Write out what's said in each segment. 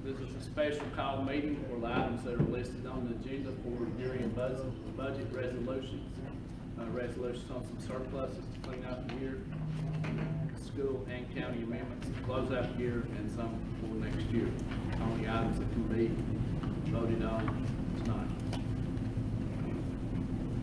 This is a special call meeting for the items that are listed on the agenda for year-end budget resolutions. Resolutions on some surpluses to clean out the year, school and county amendments to close out the year, and some for next year. Only items that can be voted on tonight.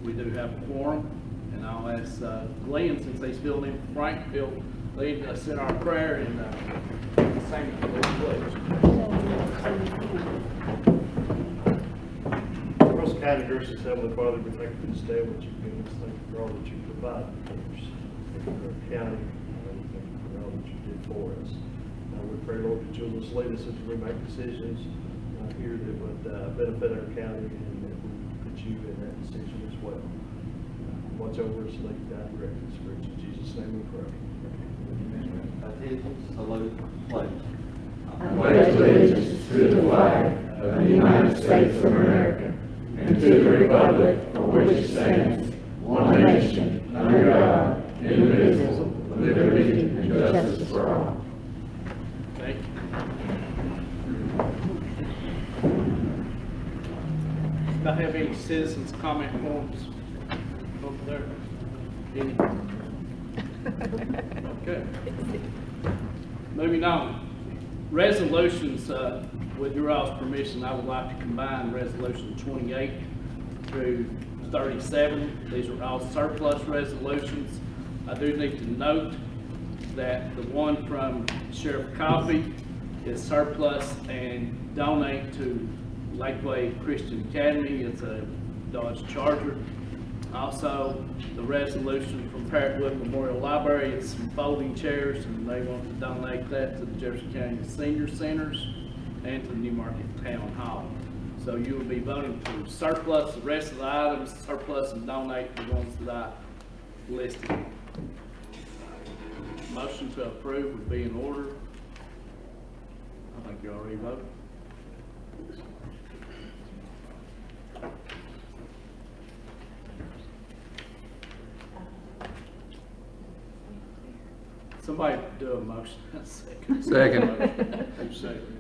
We do have a quorum, and I'll ask Glenn, since he's filled in for Frank, he'll lead us in our prayer and sing the pledge. Most kind and gracious Heavenly Father, we thank you for this day, what you've given us. Thank you for all that you provide for us. Thank you for our county. Thank you for all that you did for us. We pray, Lord, that you'll just lead us as we make decisions here that would benefit our county, and that we put you in that decision as well. Watch over us, lead, guide, direct us. For in Jesus' name we pray. Attention, salute, pledge. I pledge allegiance to the flag of the United States of America and to the republic for which it stands, one nation, under God, indivisible, with liberty and justice for all. Thank you. Do I have any citizens' comment forms over there? Any? Okay. Moving on. Resolutions, with your all's permission, I would like to combine resolution 28 through 37. These are all surplus resolutions. I do need to note that the one from Sheriff Coffey is surplus and donate to Lakeway Christian Academy. It's a Dodge Charger. Also, the resolution from Parrotwood Memorial Library, it's some folding chairs, and they want to donate that to the Jefferson County Senior Centers and to the Newmarket Town Hall. So you will be voting for surplus, the rest of the items, surplus, and donate the ones that I listed. Motion to approve would be in order. I think you already voted. Somebody do a motion. Second. Second. Who's second?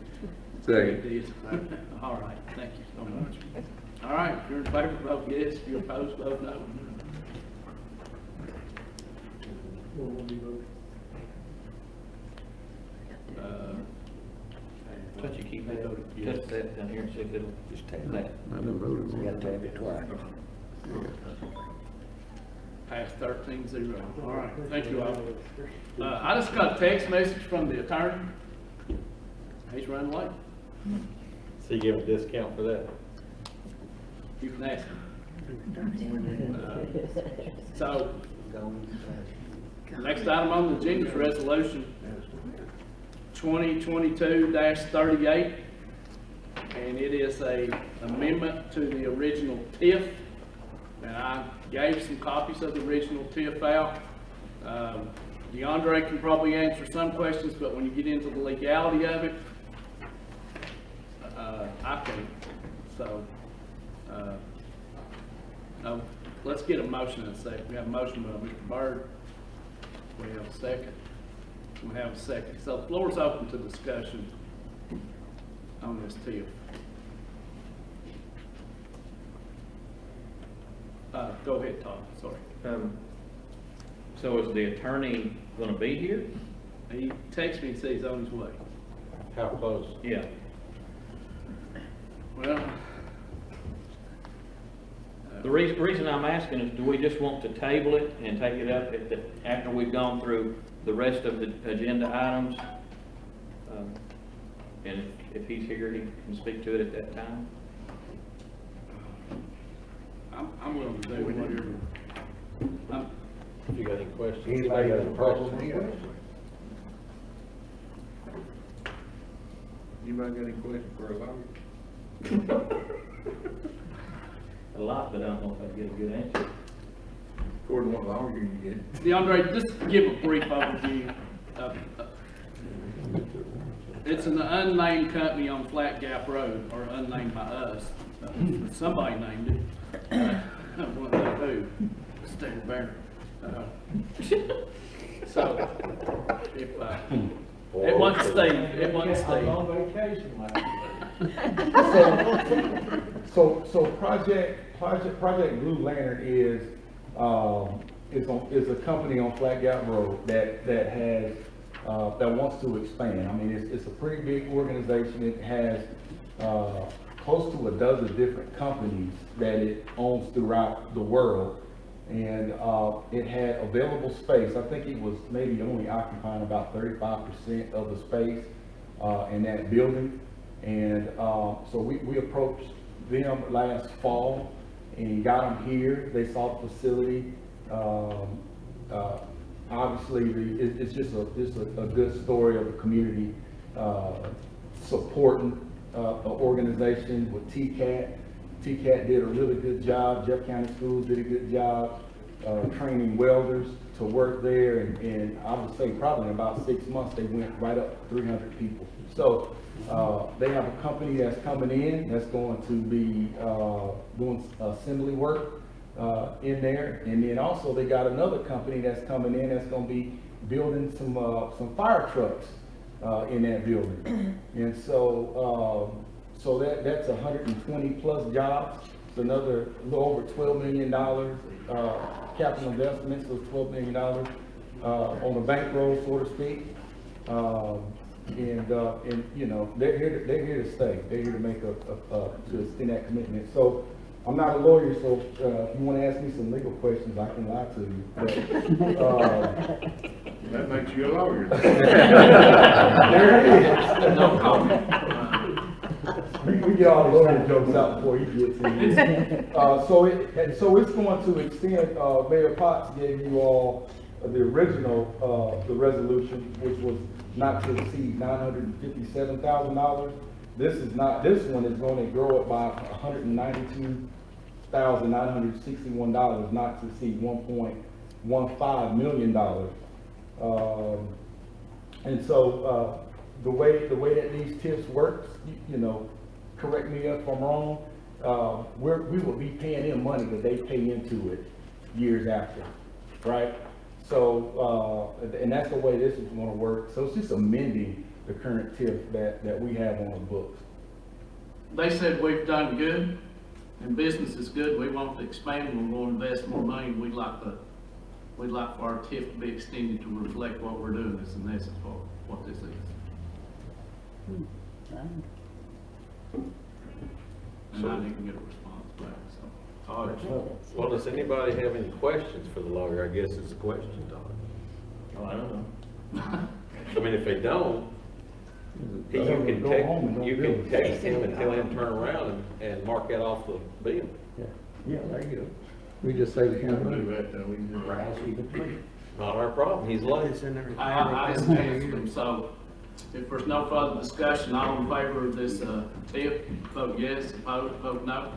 Second. All right, thank you so much. All right, if you're in favor, vote yes. If you're opposed, vote no. Don't you keep that, touch that down here and see if it'll just tap that. I done voted You on gotta tap it twice. Pass 13-0. All right, thank you all. I just got a text message from the attorney. He's running late. So you give a discount for that? You can ask him. So, next item on the agenda is resolution 2022-38, and it is a amendment to the original TIF. And I gave some copies of the original TIF out. DeAndre can probably answer some questions, but when you get into the legality of it, I can't. So, let's get a motion in a second. We have a motion by Mr. Byrd. We have a second. We have a second. So the floor is open to discussion on this TIF. Go ahead, Todd. Sorry. So is the attorney going to be here? He texted me and said he's on his way. How close? Yeah. Well, The reason I'm asking is, do we just want to table it and take it up after we've gone through the rest of the agenda items? And if he's here, he can speak to it at that time. I'm willing to do whatever. If you got any questions? Anybody got a problem here? Anybody got any questions for a lawyer? A lot, but I don't know if I'd get a good answer. According to what lawyer you get. DeAndre, just give a brief overview. It's an unnamed company on Flat Gap Road, or unnamed by us. Somebody named it. I don't know who. Steve Barron. So, if It wasn't Steve, it wasn't I'm Steve. on vacation last week. So Project Blue Lantern is a company on Flat Gap Road that has, that wants to expand. I mean, it's a pretty big organization. It has, close to a dozen different companies that it owns throughout the world. And, it had available space. I think it was maybe only occupying about 35% of the space, in that building. And, so we approached them last fall and got them here. They saw the facility. Obviously, it's just a good story of the community, supporting, an organization with TCAT. TCAT did a really good job. Jeff County Schools did a good job, training welders to work there. And I would say probably in about 6 months, they went right up to 300 people. So, they have a company that's coming in that's going to be, doing assembly work, in there. And then also they got another company that's coming in that's going to be building some fire trucks, in that building. And so, that's 120 plus jobs. It's another little over $12 million, capital investments of $12 million, on the bankroll, so to speak. And you know, they're here to stay. They're here to make to extend that commitment. So I'm not a lawyer, so if you want to ask me some legal questions, I can lie to you. But, That makes you a lawyer. there it is. No comment. We get all the lawyer jokes out before he gets in. So it's going to extend, Mayor Potts gave you all the original, the resolution, which was not to exceed $957,000. This one is going to grow it by $192,961, not to exceed $1.15 million. And so, the way that these TIFs works, you know, correct me if I'm wrong, we will be paying them money that they pay into it years after, right? So, and that's the way this is going to work. So it's just amending the current TIF that we have on the books. They said we've done good and business is good. We want to expand. We're going to invest more money. We'd like for our TIF to be extended to reflect what we're doing. Is in essence what this is. And I didn't get a response back, so. All right. Well, does anybody have any questions for the lawyer? I guess it's a question time. Oh, I don't know. I mean, if they don't, you can text him and tell him to turn around and mark that off the bill. Yeah, there you go. We just say the county. Do that, though. We can do it. Not our problem, he's late. I answered them, so if there's no further discussion, all in favor of this TIF, vote yes, opposed, vote no.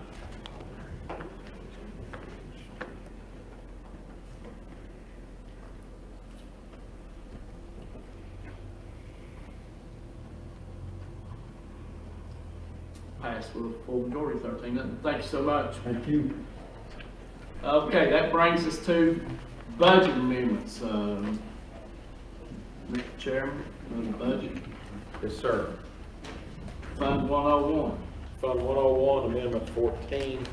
Passed with a full majority, 13-0. Thank you so much. Thank you. Okay, that brings us to budget amendments. Mr. Chairman, on the budget, Yes, sir. Fund 101. Fund 101, Amendment 14.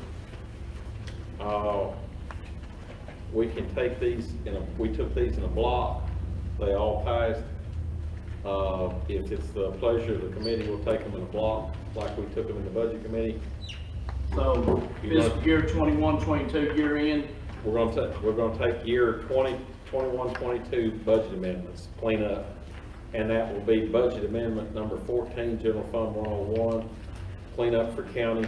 We can take these we took these in a block. They all passed. If it's the pleasure of the committee, we'll take them in a block, like we took them in the budget committee. So fiscal year 21-22 year end. We're gonna take year 2021-22 budget amendments, clean up. And that will be budget amendment number 14, General Fund 101, clean up for county,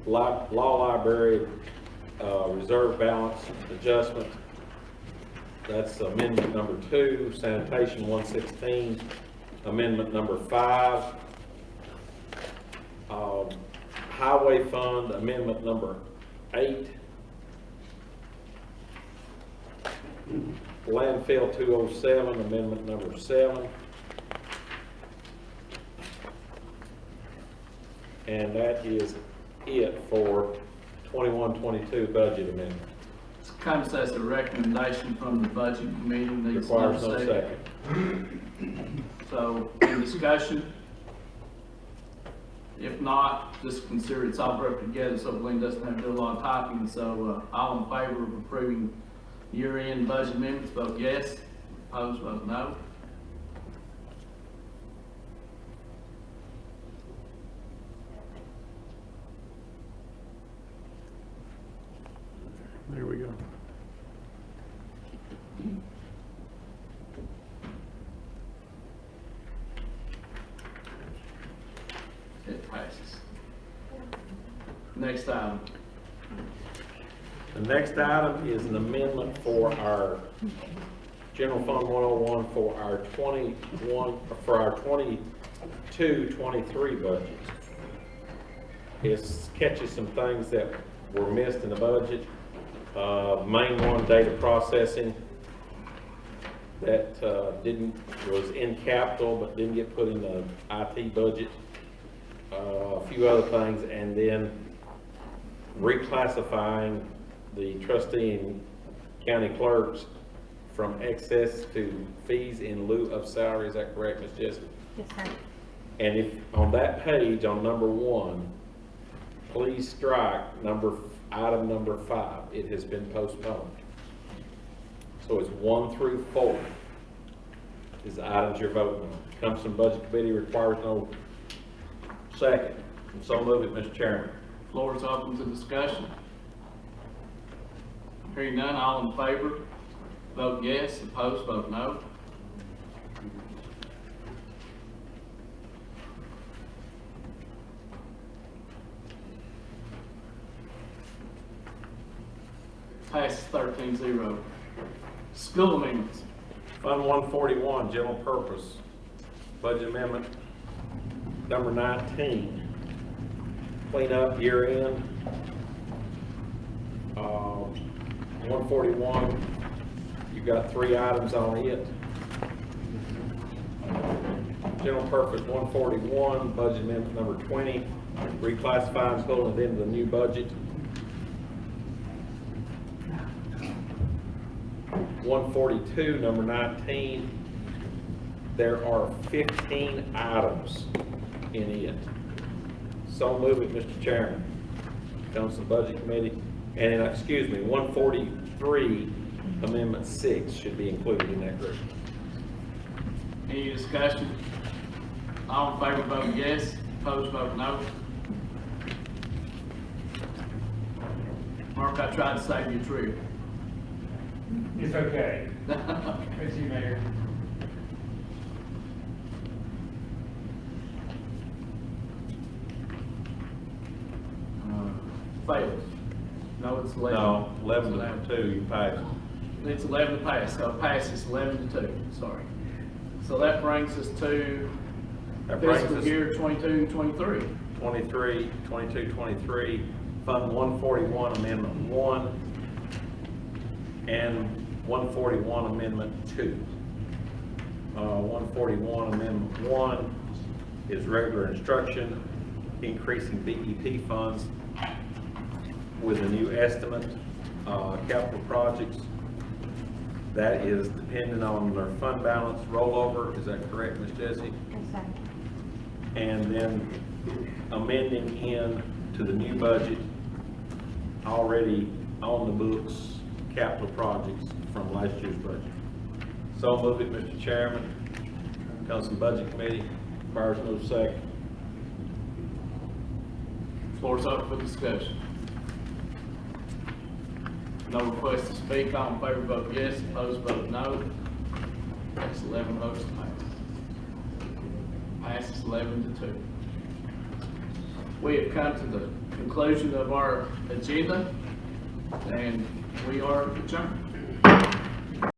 law library, reserve balance adjustment. That's amendment number 2, sanitation 116, amendment number 5, highway fund amendment number 8, landfill 207 amendment number 7, and that is it for 21-22 budget amendment. It comes as a recommendation from the budget committee. Needs Requires no second. second. So, any discussion? If not, just consider it's all broken together so Glenn doesn't have to do a lot of typing. So, all in favor of approving year-end budget amendments, vote yes. Opposed, vote no. There we go. It passes. Next item. The next item is an amendment for our General Fund 101 for our 22-23 budget. It catches some things that were missed in the budget. Main one, data processing, that was in capital but didn't get put in the IT budget. A few other things, and then reclassifying the trustee and county clerks from excess to fees in lieu of salary. Is that correct, Ms. Jessie? Yes, sir. And if on that page on number 1, please strike item number 5. It has been postponed. So it's 1 through 4 is the items you're voting on. Comes from Budget Committee, requires no second. So move it, Mr. Chairman. Floor is open to discussion. Hearing none, all in favor, vote yes. Opposed, vote no. Passes 13-0. School amendments. Fund 141, general purpose, budget amendment number 19. Clean up year end. 141, you've got 3 items on it. General purpose 141, budget amendment number 20, reclassifying pulling it into the new budget. 142, number 19, there are 15 items in it. So move it, Mr. Chairman. Comes to the Budget Committee. And, excuse me, 143, Amendment 6 should be included in that group. Any discussion? All in favor, vote yes. Opposed, vote no. Mark, I tried to save you a trip. It's okay. It's you, Mayor. Fails. No, it's 11. No, 11 It's to 2, you passed. It's 11 to pass, so it passes 11 to 2, sorry. So that brings us to That brings fiscal us year 22, 23. 23, 22, 23, Fund 141, Amendment 1, and 141, Amendment 2. 141, Amendment 1 is regular instruction, increasing BEP funds with a new estimate. Capital projects, that is dependent on their fund balance rollover. Is that correct, Ms. Jessie? Yes, sir. And then amending in to the new budget, already on the books, capital projects from last year's budget. So move it, Mr. Chairman. Comes from Budget Committee, requires no second. Floor is open for discussion. No request to speak. All in favor, vote yes. Opposed, vote no. That's 11 votes to pass. Passes 11 to 2. We have come to the conclusion of our agenda, and we are adjourned.